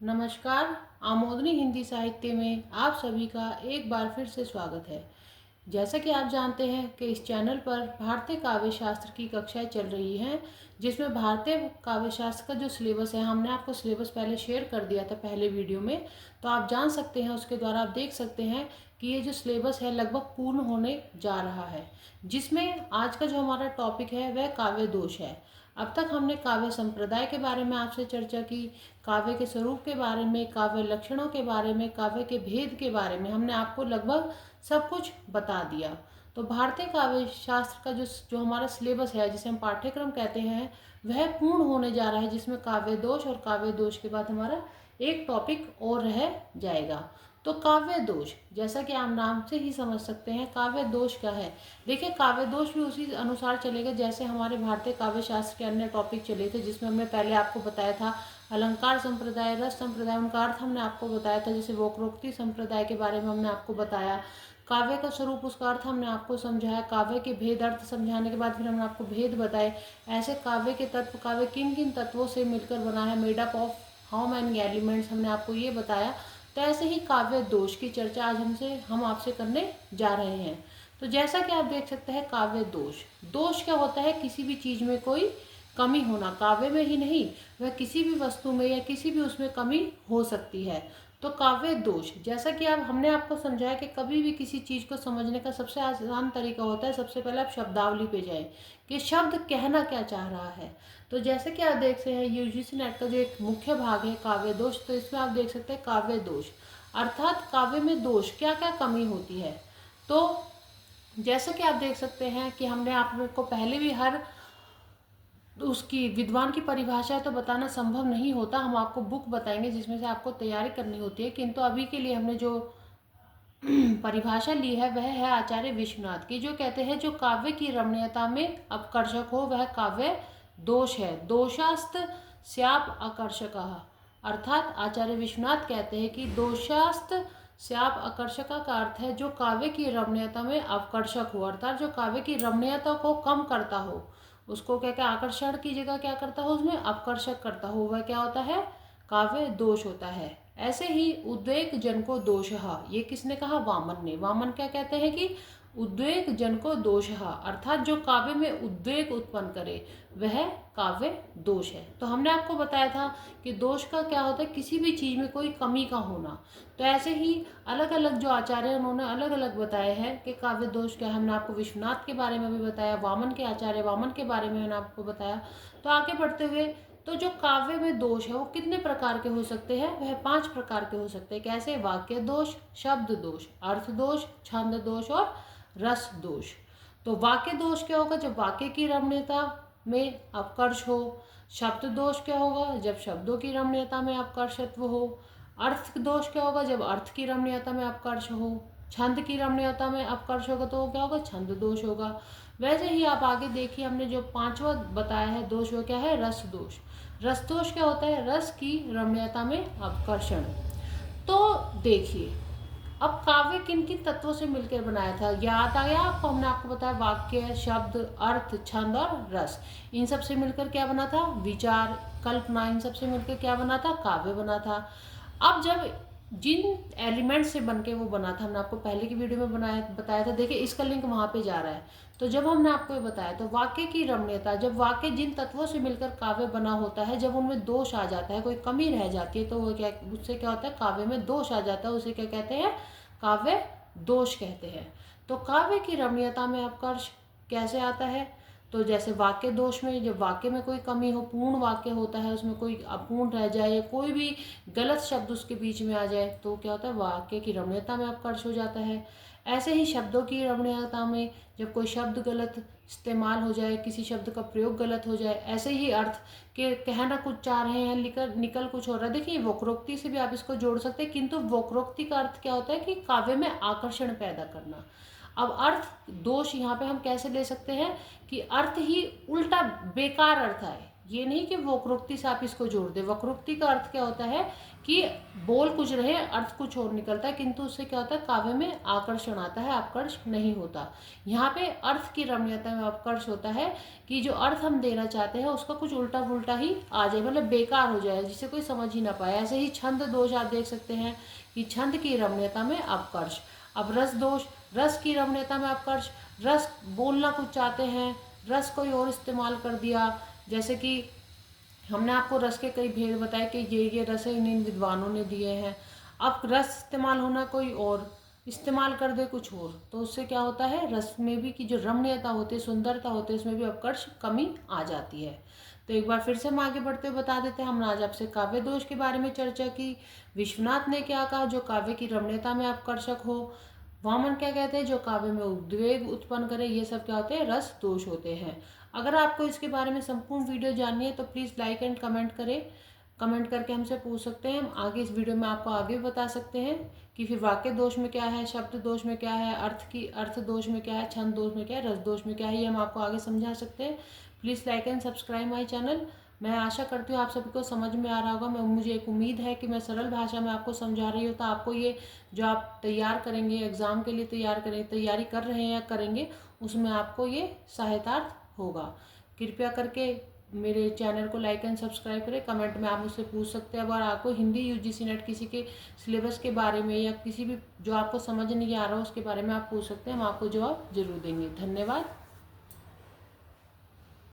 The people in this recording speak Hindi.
नमस्कार। आमोदनी हिंदी साहित्य में आप सभी का एक बार फिर से स्वागत है। जैसा कि आप जानते हैं कि इस चैनल पर भारतीय काव्य शास्त्र की कक्षाएं चल रही हैं, जिसमें भारतीय काव्य शास्त्र का जो सिलेबस है, हमने आपको सिलेबस पहले शेयर कर दिया था पहले वीडियो में, तो आप जान सकते हैं, उसके द्वारा आप देख सकते हैं कि ये जो सिलेबस है लगभग पूर्ण होने जा रहा है, जिसमें आज का जो हमारा टॉपिक है वह काव्य दोष है। अब तक हमने काव्य संप्रदाय के बारे में आपसे चर्चा की, काव्य के स्वरूप के बारे में, काव्य लक्षणों के बारे में, काव्य के भेद के बारे में हमने आपको लगभग सब कुछ बता दिया। तो भारतीय काव्य शास्त्र का जो जो हमारा सिलेबस है, जिसे हम पाठ्यक्रम कहते हैं, वह पूर्ण होने जा रहा है, जिसमें काव्य दोष और काव्य दोष के बाद हमारा एक टॉपिक और रह जाएगा। तो काव्य दोष, जैसा कि आप नाम से ही समझ सकते हैं काव्य दोष क्या है। देखिए, काव्य दोष भी उसी अनुसार चलेगा जैसे हमारे भारतीय काव्य शास्त्र के अन्य टॉपिक चले थे, जिसमें हमने पहले आपको बताया था अलंकार संप्रदाय, रस संप्रदाय, उनका अर्थ हमने आपको बताया था। जैसे वक्रोक्ति संप्रदाय के बारे में हमने आपको बताया, काव्य का स्वरूप, उसका अर्थ हमने आपको समझाया, काव्य के भेद अर्थ समझाने के बाद फिर हमने आपको भेद बताए। ऐसे काव्य के तत्व, काव्य किन किन तत्वों से मिलकर बना है, made up of how many elements, हमने आपको ये बताया। तो ऐसे ही काव्य दोष की चर्चा आज हम आपसे करने जा रहे हैं। तो जैसा कि आप देख सकते हैं, काव्य दोष, दोष क्या होता है? किसी भी चीज में कोई कमी होना, काव्य में ही नहीं, वह किसी भी वस्तु में या किसी भी उसमें कमी हो सकती है। तो काव्य दोष, जैसा कि हमने आपको समझाया कि कभी भी किसी चीज को समझने का सबसे आसान तरीका होता है, सबसे पहले आप शब्दावली पे जाए कि शब्द कहना क्या चाह रहा है। तो जैसे कि आप देख सकते हैं, यूजीसी नेट का जो एक मुख्य भाग है काव्य दोष, तो इसमें आप देख सकते हैं काव्य दोष अर्थात काव्य में दोष, क्या क्या कमी होती है। तो जैसा कि आप देख सकते हैं कि हमने आपको पहले भी हर उसकी विद्वान की परिभाषा तो बताना संभव नहीं होता, हम आपको बुक बताएंगे जिसमें से आपको तैयारी करनी होती है, किंतु अभी के लिए हमने जो परिभाषा ली है वह है आचार्य विश्वनाथ की, जो कहते हैं जो काव्य की रमणीयता में आकर्षक हो वह काव्य दोष है। दोषास्त स्याप आकर्षकः, अर्थात आचार्य विश्वनाथ कहते हैं कि दोषास्त स्याप आकर्षका का अर्थ है जो काव्य की रमणीयता में आकर्षक हो, अर्थात जो काव्य की रमणीयता को कम करता हो, उसको क्या क्या आकर्षण की जगह क्या करता हो, उसमें आकर्षक करता हो, वह क्या होता है? काव्य दोष होता है। ऐसे ही उद्वेग जन को दोषः, ये किसने कहा? वामन ने। वामन क्या कहते हैं कि उद्वेग जन को दोषः, अर्थात जो काव्य में उद्वेग उत्पन्न करे वह काव्य दोष है। तो हमने आपको बताया था कि दोष का क्या होता है? किसी भी चीज में कोई कमी का होना। तो ऐसे ही अलग अलग जो आचार्य उन्होंने अलग अलग बताया है कि काव्य दोष क्या है। हमने आपको विश्वनाथ के बारे में भी बताया, वामन के आचार्य वामन के बारे में मैंने आपको बताया। तो आगे बढ़ते हुए, तो जो काव्य में दोष है वो कितने प्रकार के हो सकते हैं? वह 5 प्रकार के हो सकते हैं। कैसे? वाक्य दोष, शब्द दोष, अर्थ दोष, छंद दोष और रस दोष। तो वाक्य दोष क्या होगा? जब वाक्य की रमणीयता में अपकर्ष हो। शब्द दोष क्या होगा? जब शब्दों की रमणीयता में अपकर्षत्व हो। अर्थ दोष क्या होगा? जब अर्थ की रमणीयता में अपकर्ष हो। छंद की रमणीयता में अपकर्ष होगा तो वो क्या होगा? छंद दोष होगा। वैसे ही आप आगे देखिए, हमने जो 5वां बताया है दोष, वो क्या है? रस दोष। रस दोष क्या होता है? रस की रमणीयता में अपकर्षण। तो देखिए, अब काव्य किन किन तत्वों से मिलकर बनाया था? याद आया आपको? हमने आपको बताया वाक्य, शब्द, अर्थ, छंद और रस, इन सब से मिलकर क्या बना था? विचार, कल्पना, इन सब से मिलकर क्या बना था? काव्य बना था। अब जब जिन एलिमेंट से बनके वो बना था, हमने आपको पहले की वीडियो में बताया था, देखिए इसका लिंक वहां पे जा रहा है। तो जब हमने आपको ये बताया, तो वाक्य की रमणीयता, जब वाक्य जिन तत्वों से मिलकर काव्य बना होता है, जब उनमें दोष आ जाता है, कोई कमी रह जाती है, तो वो क्या, उससे क्या होता है? काव्य में दोष आ जाता है, उसे क्या कहते हैं? काव्य दोष कहते हैं। तो काव्य की रमणीयता में अपकर्ष कैसे आता है? तो जैसे वाक्य दोष में, जब वाक्य में कोई कमी हो, पूर्ण वाक्य होता है, उसमें कोई अपूर्ण रह जाए या कोई भी गलत शब्द उसके बीच में आ जाए, तो क्या होता है? वाक्य की रमणीयता में अपकर्ष हो जाता है। ऐसे ही शब्दों की रमणीयता में, जब कोई शब्द गलत इस्तेमाल हो जाए, किसी शब्द का प्रयोग गलत हो जाए, ऐसे ही अर्थ के कहना कुछ चाह रहे हैं, निकल कुछ हो रहा है। देखिए, वक्रोक्ति से भी आप इसको जोड़ सकते हैं, किंतु वक्रोक्ति का अर्थ क्या होता है? कि काव्य में आकर्षण पैदा करना। अब अर्थ दोष यहाँ पे हम कैसे ले सकते हैं कि अर्थ ही उल्टा बेकार अर्थ आए, ये नहीं कि वक्रोक्ति से आप इसको जोड़ दें। वक्रोक्ति का अर्थ क्या होता है कि बोल कुछ रहे अर्थ कुछ और निकलता है, किंतु उससे क्या होता है काव्य में आकर्षण आता है, अपकर्ष नहीं होता। यहाँ पे अर्थ की रमणीयता में अपकर्ष होता है कि जो अर्थ हम देना चाहते हैं उसका कुछ उल्टा पुल्टा ही आ जाए, मतलब बेकार हो जाए, जिसे कोई समझ ही ना पाए। ऐसे ही छंद दोष आप देख सकते हैं कि छंद की रमणीयता में अपकर्ष। अब रस दोष, रस की रमणीयता में अपकर्ष। रस बोलना कुछ चाहते हैं, रस कोई और इस्तेमाल कर दिया, जैसे कि हमने आपको रस के कई भेद बताए कि ये रस इन विद्वानों ने दिए हैं। अब रस इस्तेमाल होना कोई और इस्तेमाल कर दे कुछ और, तो उससे क्या होता है रस में भी की जो रमणीयता होती है, सुंदरता होती है, उसमें भी अपकर्ष कमी आ जाती है। तो एक बार फिर से हम आगे बढ़ते हुए बता देते हैं। हमने आज आपसे काव्य दोष के बारे में चर्चा की। विश्वनाथ ने क्या कहा, जो काव्य की रमणीयता में आकर्षक हो। वामन क्या कहते हैं, जो काव्य में उद्वेग उत्पन्न करे। ये सब क्या होते हैं, रस दोष होते हैं। अगर आपको इसके बारे में संपूर्ण वीडियो जाननी है तो प्लीज़ लाइक एंड कमेंट करें। कमेंट करके हमसे पूछ सकते हैं, हम आगे इस वीडियो में आपको आगे भी बता सकते हैं कि फिर वाक्य दोष में क्या है, शब्द दोष में क्या है, अर्थ दोष में क्या है, छंद दोष में क्या है, रस दोष में क्या है, ये हम आपको आगे समझा सकते हैं। Please like and subscribe my channel. मैं आशा करती हूँ आप सभी को समझ में आ रहा होगा। मुझे एक उम्मीद है कि मैं सरल भाषा में आपको समझा रही हूँ, तो आपको ये जो आप तैयार करेंगे एग्ज़ाम के लिए तैयारी कर रहे हैं या करेंगे, उसमें आपको ये सहायतार्थ होगा। कृपया करके मेरे चैनल को लाइक एंड सब्सक्राइब करें। कमेंट में आप मुझसे पूछ सकते हैं। अगर आपको हिंदी यूजीसी नेट किसी के सिलेबस के बारे में या किसी भी जो आपको समझ नहीं आ रहा हो उसके बारे में आप पूछ सकते हैं, हम आपको जवाब जरूर देंगे। धन्यवाद।